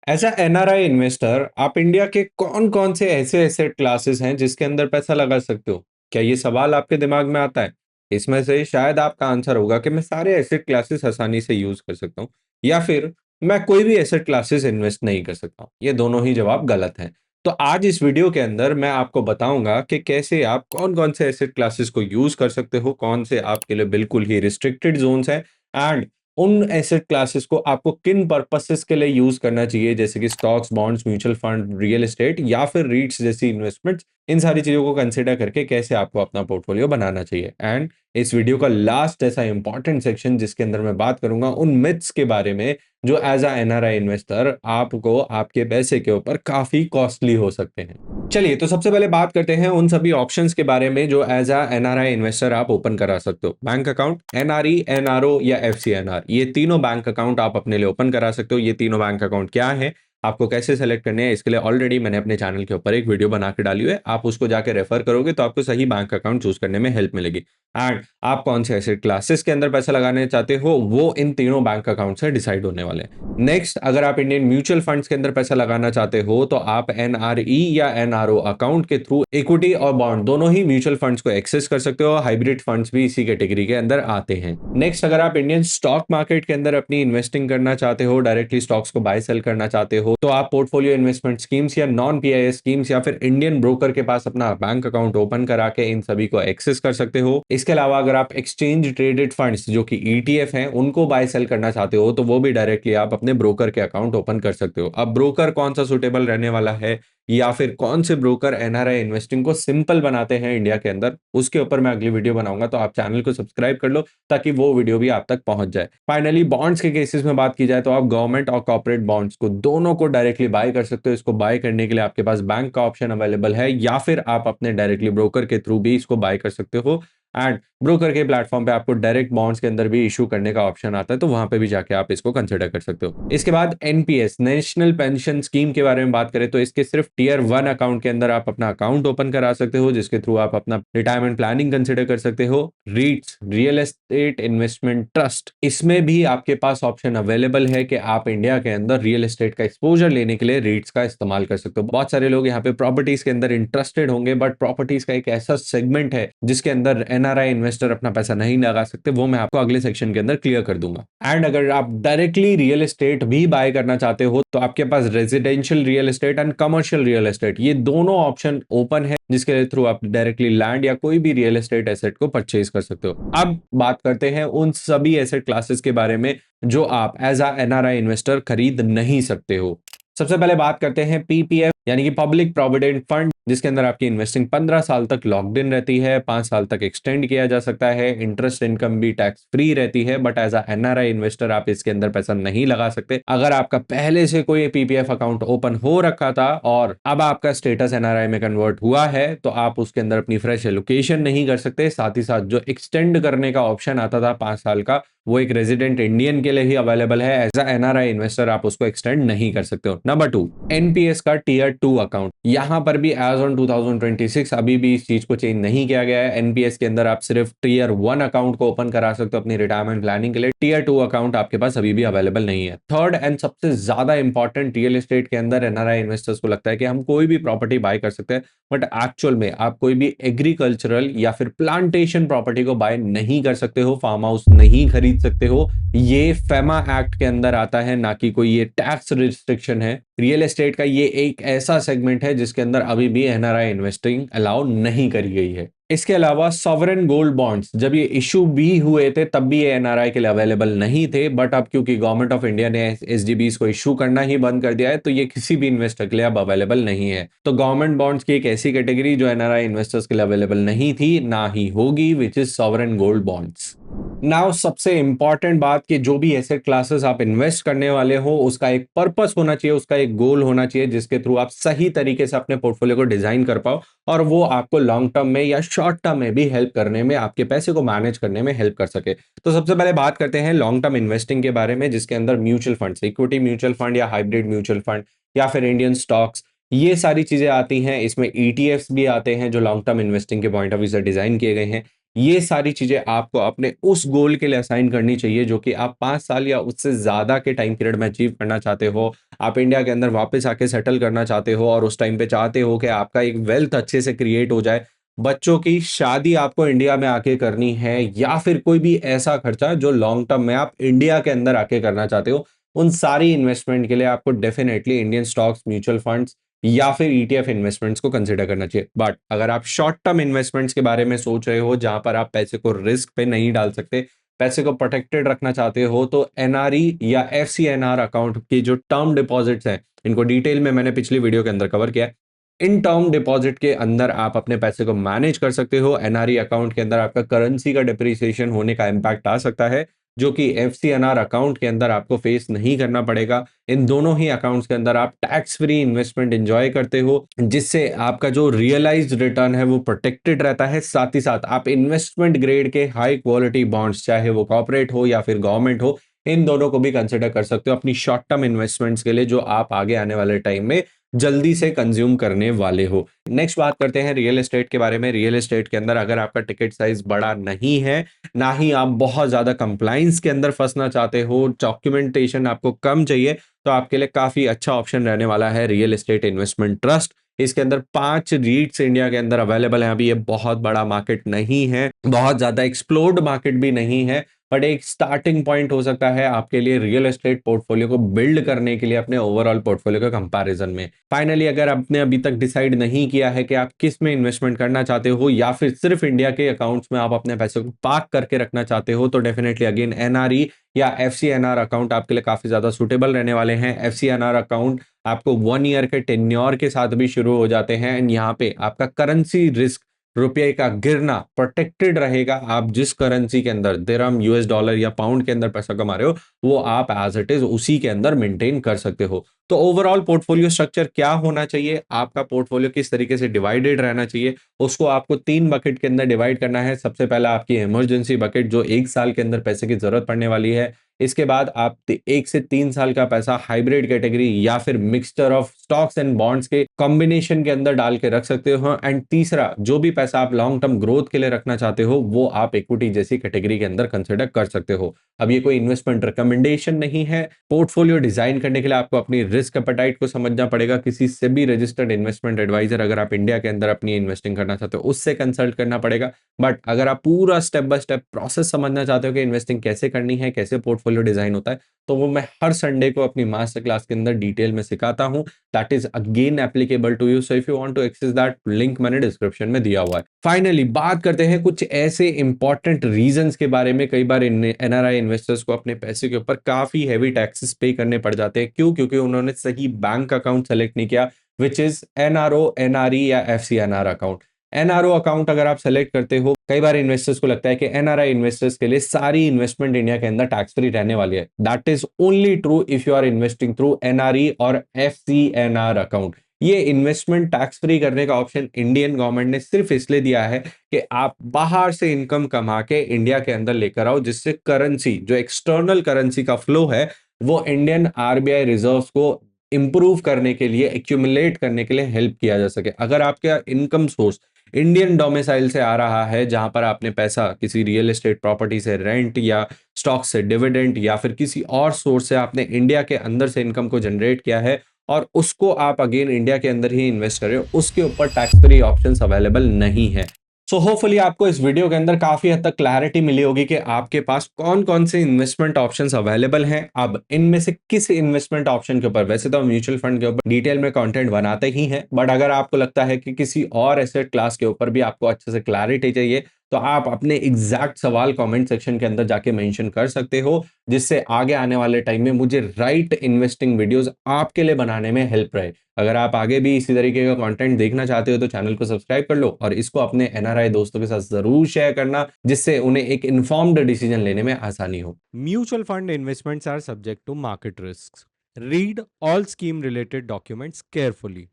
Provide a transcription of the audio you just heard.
As a NRI investor आप India के कौन-कौन से ऐसे एसेट क्लासेस हैं जिसके अंदर पैसा लगा सकते हो? क्या ये सवाल आपके दिमाग में आता है? इसमें से शायद आपका आंसर होगा कि मैं सारे एसेट क्लासेस आसानी से यूज़ कर सकता हूँ या फिर मैं कोई भी एसेट क्लासेस इन्वेस्ट नहीं कर सकता हूँ। ये दोनों ही जवाब गलत हैं। तो आज इस वीडियो के अंदर मैं आपको बताऊँगा कि कैसे आप कौन-कौन से एसेट क्लासेस को यूज़ कर सकते हो, कौन से आपके लिए बिल्कुल ही रिस्ट्रिक्टेड ज़ोन्स हैं एंड उन एसेट क्लासेस को आपको किन पर्पसेस के लिए यूज करना चाहिए जैसे कि stocks, bonds, mutual fund, real estate या फिर रीट्स जैसी इन्वेस्टमेंट्स, इन सारी चीजों को कंसिडर करके कैसे आपको अपना पोर्टफोलियो बनाना चाहिए। एंड इस वीडियो का लास्ट ऐसा इंपॉर्टेंट सेक्शन जिसके अंदर मैं बात करूंगा उन मिथ्स के बारे में जो एज अ एनआरआई इन्वेस्टर आपको आपके पैसे के ऊपर काफी कॉस्टली हो सकते हैं। चलिए तो सबसे पहले बात करते हैं उन सभी ऑप्शंस के बारे में जो एज अ एनआरआई इन्वेस्टर आप ओपन करा सकते हो। बैंक अकाउंट, एनआरई, एनआरओ या एफसीएनआर, ये तीनों बैंक अकाउंट आप अपने लिए ओपन करा सकते हो। ये तीनों बैंक अकाउंट क्या है, आपको कैसे सेलेक्ट करने हैं, इसके लिए ऑलरेडी मैंने अपने चैनल के ऊपर एक वीडियो बना के डाली हुई है। आप उसको जाके रेफर करोगे तो आपको सही बैंक अकाउंट चूज करने में हेल्प मिलेगी। एंड आप कौन से एसेट क्लासेस के अंदर पैसा लगाने चाहते हो वो इन तीनों बैंक अकाउंट से डिसाइड होने वाले हैं। नेक्स्ट, अगर आप इंडियन म्यूचुअल फंड्स के अंदर पैसा लगाना चाहते हो तो आप एनआरई या एनआरओ अकाउंट के थ्रू इक्विटी और बॉन्ड दोनों ही म्यूचुअल फंड्स को एक्सेस कर सकते हो। हाइब्रिड फंड्स भी इसी कैटेगरी के अंदर आते हैं। नेक्स्ट, अगर आप इंडियन स्टॉक मार्केट के अंदर अपनी इन्वेस्टिंग करना चाहते हो, डायरेक्टली स्टॉक्स को बाय सेल करना चाहते हो, तो आप पोर्टफोलियो इन्वेस्टमेंट स्कीम्स या नॉन पीआईएस स्कीम्स या फिर इंडियन ब्रोकर के पास अपना बैंक अकाउंट ओपन करा के इन सभी को एक्सेस कर सकते हो। इसके अलावा अगर आप एक्सचेंज ट्रेडेड फंड्स जो कि ईटीएफ हैं उनको बाय सेल करना चाहते हो तो वो भी डायरेक्टली आप अपने ब्रोकर के अकाउंट ओपन कर सकते हो। अब ब्रोकर कौन सा सुटेबल रहने वाला है या फिर कौन से ब्रोकर एनआरआई इन्वेस्टिंग को सिंपल बनाते हैं इंडिया के अंदर, उसके ऊपर मैं अगली वीडियो बनाऊंगा, तो आप चैनल को सब्सक्राइब कर लो ताकि वो वीडियो भी आप तक पहुंच जाए। फाइनली बॉन्ड्स के केसेस में बात की जाए तो आप गवर्नमेंट और कॉर्पोरेट बॉन्ड्स को दोनों को डायरेक्टली बाय कर सकते हो। इसको बाय करने के लिए आपके पास बैंक का ऑप्शन अवेलेबल है या फिर आप अपने डायरेक्टली ब्रोकर के थ्रू भी इसको बाय कर सकते हो। एंड ब्रोकर के प्लेटफॉर्म पे आपको डायरेक्ट बॉन्ड्स के अंदर भी इशू करने का ऑप्शन आता है, तो वहां पे भी जाके आप इसको कंसिडर कर सकते हो। इसके बाद एनपीएस, नेशनल पेंशन स्कीम के बारे में बात करें तो इसके सिर्फ टीयर 1 अकाउंट के अंदर आप अपना अकाउंट ओपन करा सकते हो जिसके थ्रू आप अपना रिटायरमेंट प्लानिंग कंसिडर कर सकते हो। रीट्स, रियल एस्टेट इन्वेस्टमेंट ट्रस्ट, इसमें भी आपके पास ऑप्शन अवेलेबल है कि आप इंडिया के अंदर रियल एस्टेट का एक्सपोजर लेने के लिए रीट्स का इस्तेमाल कर सकते हो। बहुत सारे लोग यहाँ पे प्रॉपर्टीज के अंदर इंटरेस्टेड होंगे, बट प्रॉपर्टीज का एक ऐसा सेगमेंट है जिसके अंदर एनआरआई इन्वेस्टर अपना पैसा नहीं लगा सकते, वो मैं आपको अगले सेक्शन के अंदर क्लियर कर दूंगा। एंड अगर आप डायरेक्टली रियल एस्टेट भी बाय करना चाहते हो तो आपके पास residential real estate and commercial real estate, ये दोनों ऑप्शन ओपन है जिसके थ्रू आप डायरेक्टली लैंड या कोई भी रियल एस्टेट एसेट को परचेज कर सकते हो। अब बात करते हैं उन सभी एसेट क्लासेस के बारे में जो आप एज अ एनआरआई इन्वेस्टर खरीद नहीं सकते हो। सबसे पहले बात करते हैं पीपीएफ यानी कि पब्लिक प्रोविडेंट फंड, जिसके अंदर आपकी इन्वेस्टिंग 15 साल तक लॉक्ड इन रहती है, 5 साल तक एक्सटेंड किया जा सकता है, इंटरेस्ट इनकम भी टैक्स फ्री रहती है। But as a NRI investor आप इसके अंदर पैसा नहीं लगा सकते। अगर आपका पहले से कोई पीपीएफ अकाउंट ओपन हो रखा था और अब आपका स्टेटस एनआरआई में कन्वर्ट हुआ है तो आप उसके अंदर अपनी फ्रेश एलोकेशन नहीं कर सकते। साथ ही साथ जो एक्सटेंड करने का ऑप्शन आता था 5 साल का, वो एक रेजिडेंट इंडियन के लिए ही अवेलेबल है। एज अ एनआरआई इन्वेस्टर आप उसको एक्सटेंड नहीं कर सकते हो। नंबर 2, एनपीएस का टीयर 2 अकाउंट, यहां पर भी एज ऑन 2026 अभी भी इस चीज को चेंज नहीं किया गया है। एनपीएस के अंदर आप सिर्फ टीयर 1 अकाउंट को ओपन करा सकते हो अपनी रिटायरमेंट प्लानिंग के लिए। टीयर 2 अकाउंट आपके पास अभी भी अवेलेबल नहीं है। थर्ड एंड सबसे ज्यादा इंपॉर्टेंट, रियल एस्टेट के अंदर एनआरआई इन्वेस्टर्स को लगता है कि हम कोई भी प्रॉपर्टी बाय कर सकते हैं, बट एक्चुअल में आप कोई भी एग्रीकल्चरल या फिर प्लांटेशन प्रॉपर्टी को बाय नहीं कर सकते हो, फार्म हाउस नहीं खरीद सकते हो। ये फेमा एक्ट के अंदर आता है, ना कि कोई ये टैक्स रिस्ट्रिक्शन है। रियल एस्टेट का ये एक ऐसा सेगमेंट है जिसके अंदर अभी भी एनआरआई इन्वेस्टिंग अलाउ नहीं करी गई है। इसके अलावा सॉवरेन गोल्ड बॉन्ड्स, जब ये इशू भी हुए थे तब भी ये एनआरआई के लिए अवेलेबल नहीं थे, बट अब क्योंकि गवर्नमेंट ऑफ इंडिया ने एसडीबीज को इशू करना ही बंद कर दिया है तो ये किसी भी इन्वेस्टर के लिए अब अवेलेबल नहीं है। तो गवर्नमेंट बॉन्ड्स की एक ऐसी कैटेगरी जो एनआरआई इन्वेस्टर्स के लिए अवेलेबल नहीं थी, ना ही होगी, which is sovereign gold bonds. Now सबसे इंपॉर्टेंट बात कि जो भी एसेट क्लासेस आप इन्वेस्ट करने वाले हो उसका एक पर्पस होना चाहिए, उसका एक गोल होना चाहिए जिसके थ्रू आप सही तरीके से अपने पोर्टफोलियो को डिजाइन कर पाओ और वो आपको लॉन्ग टर्म में या शॉर्ट टर्म में भी हेल्प करने में, आपके पैसे को मैनेज करने में हेल्प कर सके। तो सबसे पहले बात करते हैं लॉन्ग टर्म इन्वेस्टिंग के बारे में, जिसके अंदर mutual fund, equity mutual fund या हाइब्रिड म्यूचुअल फंड या फिर इंडियन स्टॉक्स, ये सारी चीजें आती हैं। इसमें ईटीएफ्स भी आते हैं जो लॉन्ग टर्म इन्वेस्टिंग के पॉइंट ऑफ व्यू से डिजाइन किए गए हैं। ये सारी चीजें आपको अपने उस गोल के लिए असाइन करनी चाहिए जो कि आप 5 साल या उससे ज्यादा के टाइम पीरियड में अचीव करना चाहते हो। आप इंडिया के अंदर वापस आके सेटल करना चाहते हो और उस टाइम पे चाहते हो कि आपका एक वेल्थ अच्छे से क्रिएट हो जाए। बच्चों की शादी आपको इंडिया में आके करनी है, या फिर कोई भी ऐसा खर्चा जो लॉन्ग टर्म में आप इंडिया के अंदर आके करना चाहते हो, उन सारी इन्वेस्टमेंट के लिए आपको definitely Indian stocks, mutual funds या फिर ईटीएफ इन्वेस्टमेंट्स को कंसिडर करना चाहिए। बट अगर आप शॉर्ट टर्म इन्वेस्टमेंट्स के बारे में सोच रहे हो जहां पर आप पैसे को रिस्क पे नहीं डाल सकते, पैसे को प्रोटेक्टेड रखना चाहते हो, तो एनआरई या एफसीएनआर अकाउंट की जो टर्म डिपॉजिट्स हैं, इनको डिटेल में मैंने पिछली वीडियो के अंदर कवर किया है। इन टर्म डिपॉजिट के अंदर आप अपने पैसे को मैनेज कर सकते हो। एनआरई अकाउंट के अंदर आपका करेंसी का डिप्रिसिएशन होने का इम्पैक्ट आ सकता है, जो कि एफसीएनआर अकाउंट के अंदर आपको फेस नहीं करना पड़ेगा। इन दोनों ही अकाउंट्स के अंदर आप टैक्स फ्री इन्वेस्टमेंट एंजॉय करते हो, जिससे आपका जो रियलाइज्ड रिटर्न है वो प्रोटेक्टेड रहता है। साथ ही साथ आप इन्वेस्टमेंट ग्रेड के हाई क्वालिटी बॉन्ड्स, चाहे वो कॉर्पोरेट हो या फिर गवर्नमेंट हो, इन दोनों को भी कंसिडर कर सकते हो अपनी शॉर्ट टर्म इन्वेस्टमेंट्स के लिए, जो आप आगे आने वाले टाइम में जल्दी से कंज्यूम करने वाले हो। नेक्स्ट बात करते हैं रियल एस्टेट के बारे में। रियल एस्टेट के अंदर अगर आपका टिकट साइज बड़ा नहीं है, ना ही आप बहुत ज्यादा कंप्लाइंस के अंदर फंसना चाहते हो, डॉक्यूमेंटेशन आपको कम चाहिए, तो आपके लिए काफी अच्छा ऑप्शन रहने वाला है रियल एस्टेट इन्वेस्टमेंट ट्रस्ट। इसके अंदर 5 रीट्स इंडिया के अंदर अवेलेबल है। अभी ये बहुत बड़ा मार्केट नहीं है, बहुत ज्यादा एक्सप्लोर्ड मार्केट भी नहीं है, बट एक स्टार्टिंग पॉइंट हो सकता है आपके लिए रियल एस्टेट पोर्टफोलियो को बिल्ड करने के लिए अपने ओवरऑल पोर्टफोलियो के कंपैरिजन में। फाइनली, अगर आपने अभी तक डिसाइड नहीं किया है कि आप किस में इन्वेस्टमेंट करना चाहते हो, या फिर सिर्फ इंडिया के अकाउंट्स में आप अपने पैसे को पार्क करके रखना चाहते हो, तो डेफिनेटली अगेन एनआरई या एफसीएनआर अकाउंट आपके लिए काफी ज्यादा सुटेबल रहने वाले हैं। एफसीएनआर अकाउंट आपको 1 ईयर के टेन्योर के साथ भी शुरू हो जाते हैं, एंड यहाँ पे आपका करेंसी रिस्क, रुपये का गिरना प्रोटेक्टेड रहेगा। आप जिस करेंसी के अंदर, दिरहम, यूएस डॉलर या पाउंड के अंदर पैसा कमा रहे हो, वो आप एज इट इज उसी के अंदर मेंटेन कर सकते हो। तो ओवरऑल पोर्टफोलियो स्ट्रक्चर क्या होना चाहिए, आपका पोर्टफोलियो किस तरीके से डिवाइडेड रहना चाहिए, उसको आपको 3 बकेट के अंदर डिवाइड करना है। सबसे पहला आपकी इमरजेंसी बकेट, जो 1 साल के अंदर पैसे की जरूरत पड़ने वाली है। इसके बाद आप 1 से 3 साल का पैसा हाइब्रिड कैटेगरी या फिर mixture of stocks and bonds के कॉम्बिनेशन के अंदर डाल के रख सकते हो। एंड तीसरा, जो भी पैसा आप लॉन्ग टर्म ग्रोथ के लिए रखना चाहते हो, वो आप इक्विटी जैसी कैटेगरी के अंदर कंसिडर कर सकते हो। अब ये कोई इन्वेस्टमेंट रिकमेंडेशन नहीं है। पोर्टफोलियो डिजाइन करने के लिए आपको अपनी रिस्क एपेटाइट को समझना पड़ेगा। किसी से भी रजिस्टर्ड इन्वेस्टमेंट एडवाइजर, अगर आप इंडिया के अंदर अपनी इन्वेस्टिंग करना चाहते हो, उससे कंसल्ट करना पड़ेगा। बट अगर आप पूरा स्टेप बाय स्टेप प्रोसेस समझना चाहते हो कि इन्वेस्टिंग कैसे करनी है, कैसे पोर्टफोलियो डिजाइन होता है, तो वो मैं हर संडे को अपनी मास्टर क्लास के अंदर डिटेल में सिखाता हूं। That is again applicable to you, so if you want to access that, link मैंने डिस्क्रिप्शन में दिया हुआ है। फाइनली बात करते हैं कुछ ऐसे इंपॉर्टेंट रीजंस के बारे में। कई बार एनआरआई इन्वेस्टर्स को अपने पैसे के ऊपर काफी हैवी टैक्सेस पे करने पड़ जाते हैं। क्यों? क्योंकि उन्होंने सही बैंक अकाउंट सेलेक्ट नहीं किया, विच इज एनआरओ, एनआरई या एफसीएनआर अकाउंट। एनआरओ अकाउंट अगर आप सेलेक्ट करते हो, कई बार इन्वेस्टर्स को लगता है कि एनआरआई इन्वेस्टर्स के लिए सारी इन्वेस्टमेंट इंडिया के अंदर टैक्स फ्री रहने वाली है। That is only true if you are investing through NRE और एफसीएनआर अकाउंट। ये इन्वेस्टमेंट टैक्स फ्री करने का ऑप्शन इंडियन गवर्नमेंट ने सिर्फ इसलिए दिया है कि आप बाहर से इनकम कमा के इंडिया के अंदर लेकर आओ, जिससे करेंसी, जो एक्सटर्नल करेंसी का फ्लो है, वो इंडियन आरबीआई रिजर्व्स को इंप्रूव करने के लिए, एक्यूमुलेट करने के लिए हेल्प किया जा सके। अगर आपका इनकम सोर्स इंडियन डोमिसाइल से आ रहा है, जहां पर आपने पैसा किसी रियल एस्टेट प्रॉपर्टी से, रेंट या स्टॉक से, डिविडेंड या फिर किसी और सोर्स से आपने इंडिया के अंदर से इनकम को जनरेट किया है, और उसको आप अगेन इंडिया के अंदर ही इन्वेस्ट कर रहे हो, उसके ऊपर टैक्स फ्री ऑप्शंस अवेलेबल नहीं है। सो होपफुली आपको इस वीडियो के अंदर काफी हद तक क्लैरिटी मिली होगी कि आपके पास कौन कौन से इन्वेस्टमेंट ऑप्शंस अवेलेबल हैं। अब इनमें से किस इन्वेस्टमेंट ऑप्शन के ऊपर, वैसे तो हम म्यूचुअल फंड के ऊपर डिटेल में कंटेंट बनाते ही हैं, बट अगर आपको लगता है कि किसी और एसेट क्लास के ऊपर भी आपको अच्छे से क्लैरिटी चाहिए, तो आप अपने एग्जैक्ट सवाल कमेंट सेक्शन के अंदर जाके मेंशन कर सकते हो, जिससे आगे आने वाले टाइम में मुझे राइट इन्वेस्टिंग वीडियोस आपके लिए बनाने में हेल्प रहे। अगर आप आगे भी इसी तरीके का कंटेंट देखना चाहते हो, तो चैनल को सब्सक्राइब कर लो और इसको अपने एनआरआई दोस्तों के साथ जरूर शेयर करना, जिससे उन्हें एक इन्फॉर्म्ड डिसीजन लेने में आसानी हो। Mutual fund investments are subject to market risk. Read all scheme related documents carefully.